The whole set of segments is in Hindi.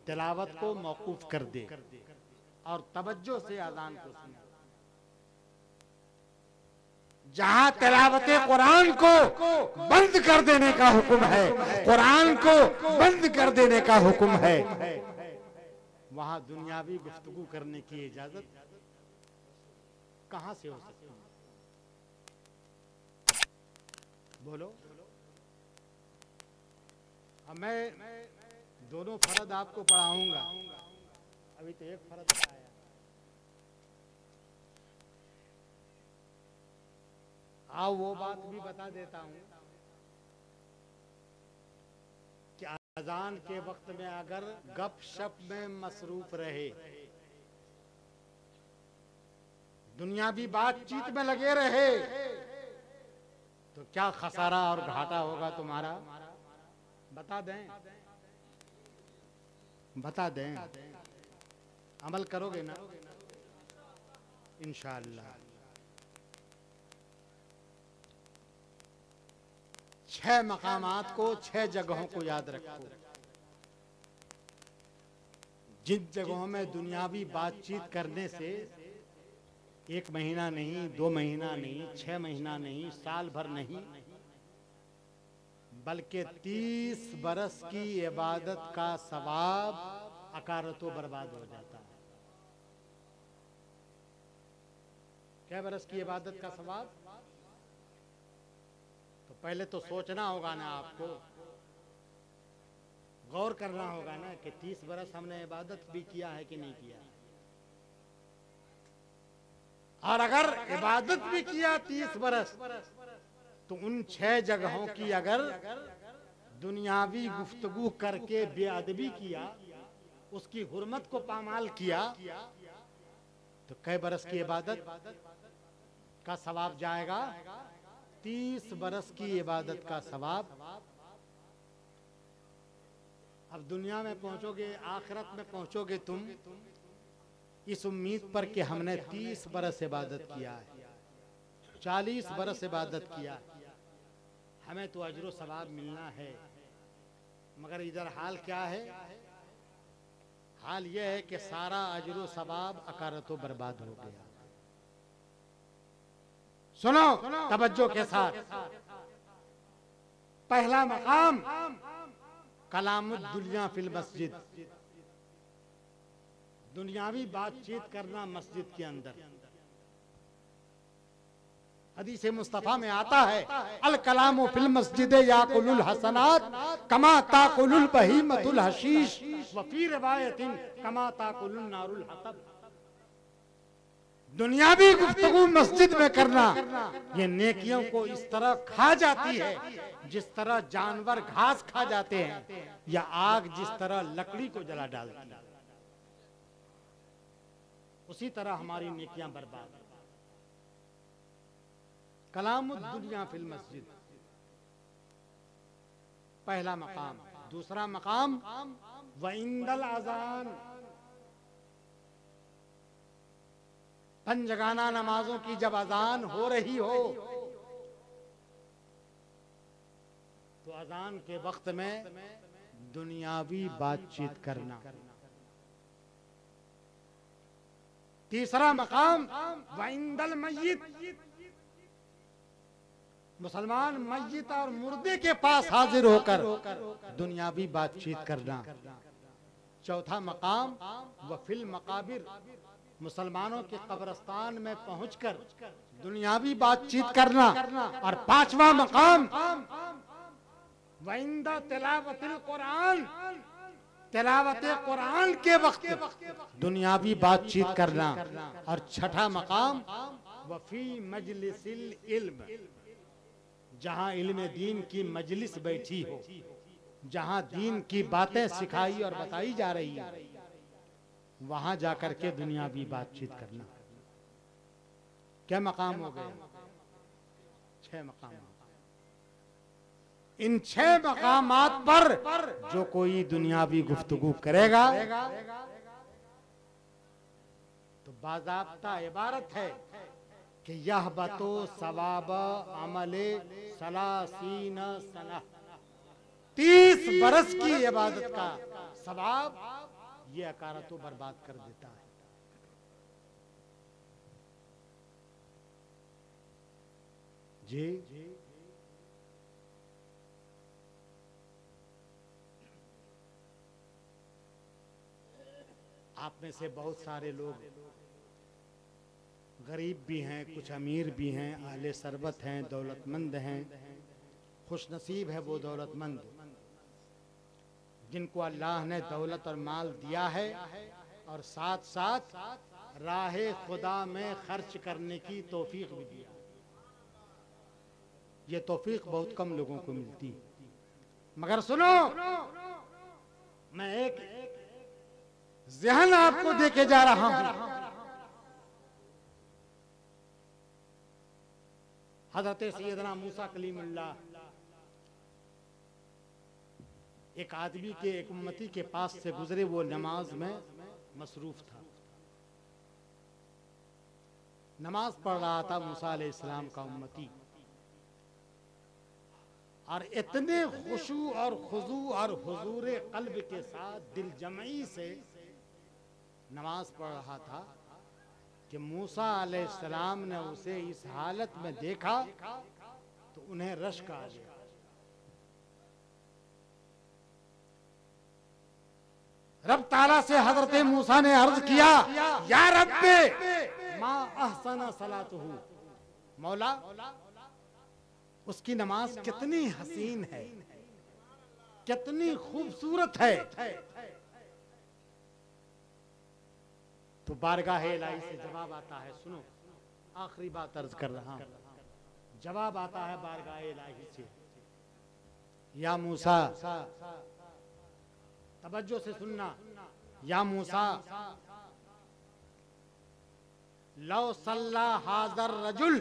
तिलावत को मौकूफ कर दे और तवज्जो से अजान को सुने। जहां तिलावत कुरान को बंद कर देने का हुक्म है, कुरान को बंद कर देने का हुक्म है, वहां दुनियावी गुफ्तगू करने की इजाजत कहां से हो सकती है? बोलो। अब मैं दोनों फर्द आपको पढ़ाऊंगा, अभी तो एक फर्द आया। आओ वो बात भी बता देता हूं कि अजान के वक्त में अगर गपशप में मसरूफ रहे, दुनियावी बातचीत में लगे रहे, तो क्या खसारा और घाटा होगा तुम्हारा? बता दें, बता दें, अमल करोगे ना इंशाअल्लाह। 6 मकामात को, 6 जगहों को याद रखो, जिन जगहों में दुनियावी बातचीत करने से 1 महीना नहीं, 2 महीना नहीं, 6 महीना नहीं, साल भर नहीं, बल्कि 30 बरस की इबादत का सवाब अकारतो बर्बाद हो जाता है। क्या बरस की इबादत का सवाब? तो पहले तो सोचना होगा ना, आपको गौर करना होगा ना कि 30 बरस हमने इबादत भी किया है कि नहीं किया। और अगर इबादत भी किया 30 बरस, तो उन 6 जगहों की अगर दुनियावी गुफ्तगू करके बेअदबी किया, उसकी हुर्मत को पामाल किया, तो कई बरस की इबादत का सवाब जाएगा? 30 बरस की इबादत का सवाब। अब दुनिया में पहुंचोगे, आखिरत में पहुंचोगे तुम इस उम्मीद पर कि हमने 30 बरस इबादत किया है, 40 बरस इबादत किया, हमें तो अजर सवाब मिलना है। मगर इधर हाल क्या है? हाल यह है कि सारा अजर सवाब अकारतो बर्बाद हो गया। सुनो तवज्जो के साथ। पहला मकाम कलामुद दुनिया फिल मस्जिद, दुनियावी बातचीत करना मस्जिद के अंदर। हदीस मुस्तफा में आता है, अल कलामु फिल मस्जिद याकुलुल हसनात कमा ताकुलुल बहीमतुल हशीश व फी रिवायतिन कमा ताकुलुन नारुल हतब। दुनियावी गुफ्तगू मस्जिद में करना ये नेकियों को इस तरह खा जाती है जिस तरह जानवर घास खा जाते हैं, या आग जिस तरह लकड़ी को जला डालती है, उसी तरह हमारी नेकियां बर्बाद। कलामुद दुनिया फिल मस्जिद, पहला मकाम। दूसरा मकाम व इंदल अजान, पंजगाना नमाजों की जब अजान हो रही हो, तो अजान के वक्त में दुनियावी बातचीत करना। तीसरा मकाम व इंदल मय्यित, मुसलमान मस्जिद और मुर्दे के पास हाजिर होकर दुनियावी बातचीत करना। चौथा मकाम व फिल मकाबिर, मुसलमानों के कब्रिस्तान में पहुंचकर दुनियावी बातचीत करना। और पांचवा मकाम वइंदा तिलावतिल कुरान, तिलावत कुरान के वक्त दुनियावी बातचीत करना। और छठा मकाम वफी मजलिसिल इल्म, जहां इल्म दीन की मजलिस बैठी हो, जहां दीन की बातें सिखाई और बताई जा रही है, वहां जाकर के दुनियावी बातचीत करना। क्या मकाम हो गया? 6 मकाम। इन 6 मकामात पर जो कोई दुनियावी गुफ्तगू करेगा तो बाज़ाब्ता इबारत है कि यह बतो सवाब अमले सलासीन सना, 30 बरस की इबादत का सवाब ये अकारा तो बर्बाद कर देता है। जी आप में से बहुत सारे लोग गरीब भी हैं, कुछ अमीर भी हैं, आले सरबत हैं, दौलतमंद हैं। खुशनसीब है वो दौलतमंद जिनको अल्लाह ने दौलत और माल दिया है और साथ साथ राहे खुदा में खर्च करने की तौफीक भी दिया। ये तौफीक बहुत कम लोगों को मिलती है। मगर सुनो, मैं एक ज़हन आपको देके जा रहा हूं। हज़रत सैयदना मूसा कलीमुल्लाह एक आदमी के, एक उम्मती के पास से गुजरे, वो नमाज में मसरूफ था, नमाज पढ़ रहा था मूसा अलैहिस्सलाम का उम्मती, और इतने खुशू और खुजू और हुजूर कल्ब के साथ दिल जमई से नमाज पढ़ रहा था कि मूसा अलैहिस्सलाम ने उसे इस हालत में देखा तो उन्हें रश्क आ गया। रब ताला से हजरत मूसा ने अर्ज किया, या रब्बे मा अहसना सलातुहु, मौला उसकी नमाज कितनी हसीन है, कितनी खूबसूरत है। तो बारगाह इलाही से जवाब आता है, सुनो आखिरी बात अर्ज कर रहा हूं, जवाब आता है बारगाह इलाही से, या मूसा, तवज्जो से सुनना, या मूसा लौ सल्ला हाज़र रजुल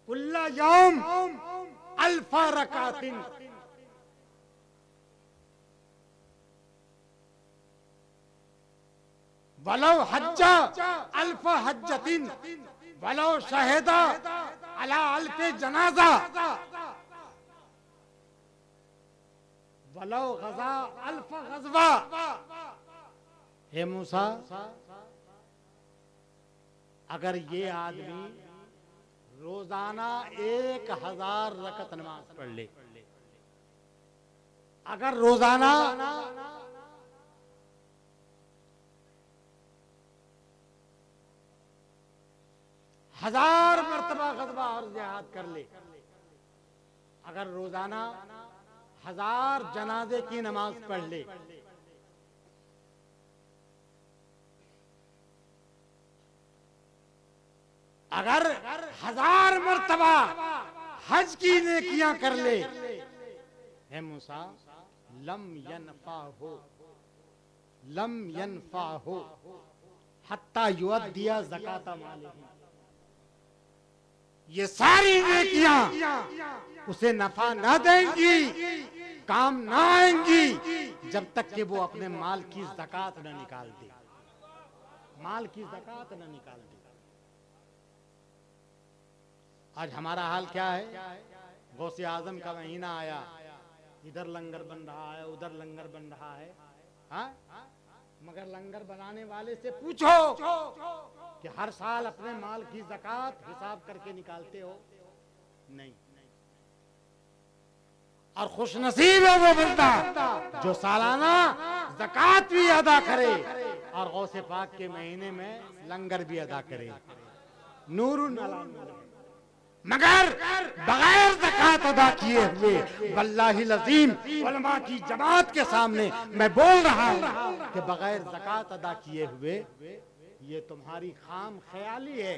कुल्ला यौम अल्फा रकातिन, वलो हज्जा अल्फा हज्जतिन, वलो शहीदा अला अल्फे जनाजा, वलो गज़ा अल्फा गज़वा। हे मूसा, अगर ये आदमी रोजाना 1000 रकत नमाज पढ़ ले, अगर रोजाना 1000 मर्तबा गज़वा और जिहाद कर ले, अगर रोजाना 1000 जनाजे की नमाज पढ़ ले, अगर 1000 मर्तबा हज की नेकियां कर ले, हे मूसा लम यनफा हो हत्ता युअद्दिया ज़कात मालिही, ये सारी नेकियां उसे नफा ना देंगी, काम ना आएंगी जब तक कि वो अपने माल की ज़कात न निकाल दे, माल की ज़कात न निकाल दे। आज हमारा हाल क्या है? गौसे आजम का महीना आया, इधर लंगर बन रहा है, उधर लंगर बन रहा है, हाँ? मगर लंगर बनाने वाले से पूछो कि हर साल अपने माल की ज़कात हिसाब करके निकालते हो? नहीं। और खुशनसीब है वो बंदा जो सालाना ज़कात भी अदा करे और गौसे पाक के महीने में लंगर भी अदा करे। नूरुन अला नूर। मगर बगैर ज़कात अदा किए हुए, वल्लाहिल अज़ीम उलमा की जमात के सामने मैं बोल रहा हूं कि बगैर ज़कात अदा किए हुए ये तुम्हारी खाम ख्याली है।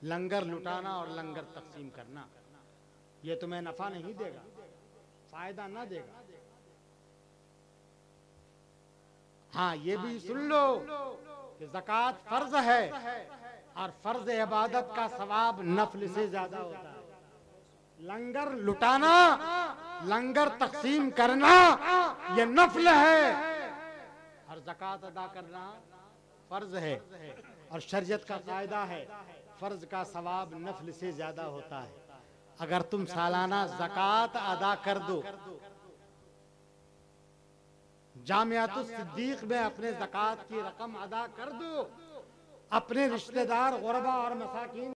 लंगर लुटाना और लंगर तकसीम करना ये तुम्हें नफा नहीं देगा, फायदा ना देगा। हाँ, ये भी सुन लो कि ज़कात फर्ज है और फर्ज इबादत का सवाब नफल से ज्यादा होता है। लंगर लुटाना, लंगर तकसीम करना ये नफल है और ज़कात अदा करना फर्ज है। और शरीयत का कायदा है फर्ज का सवाब नफल से ज्यादा होता है। अगर तुम सालाना ज़कात अदा कर दो, जामियातुस सिद्दीक में अपने ज़कात की रकम अदा कर दो। अपने रिश्तेदार गुरबा और मसाकीन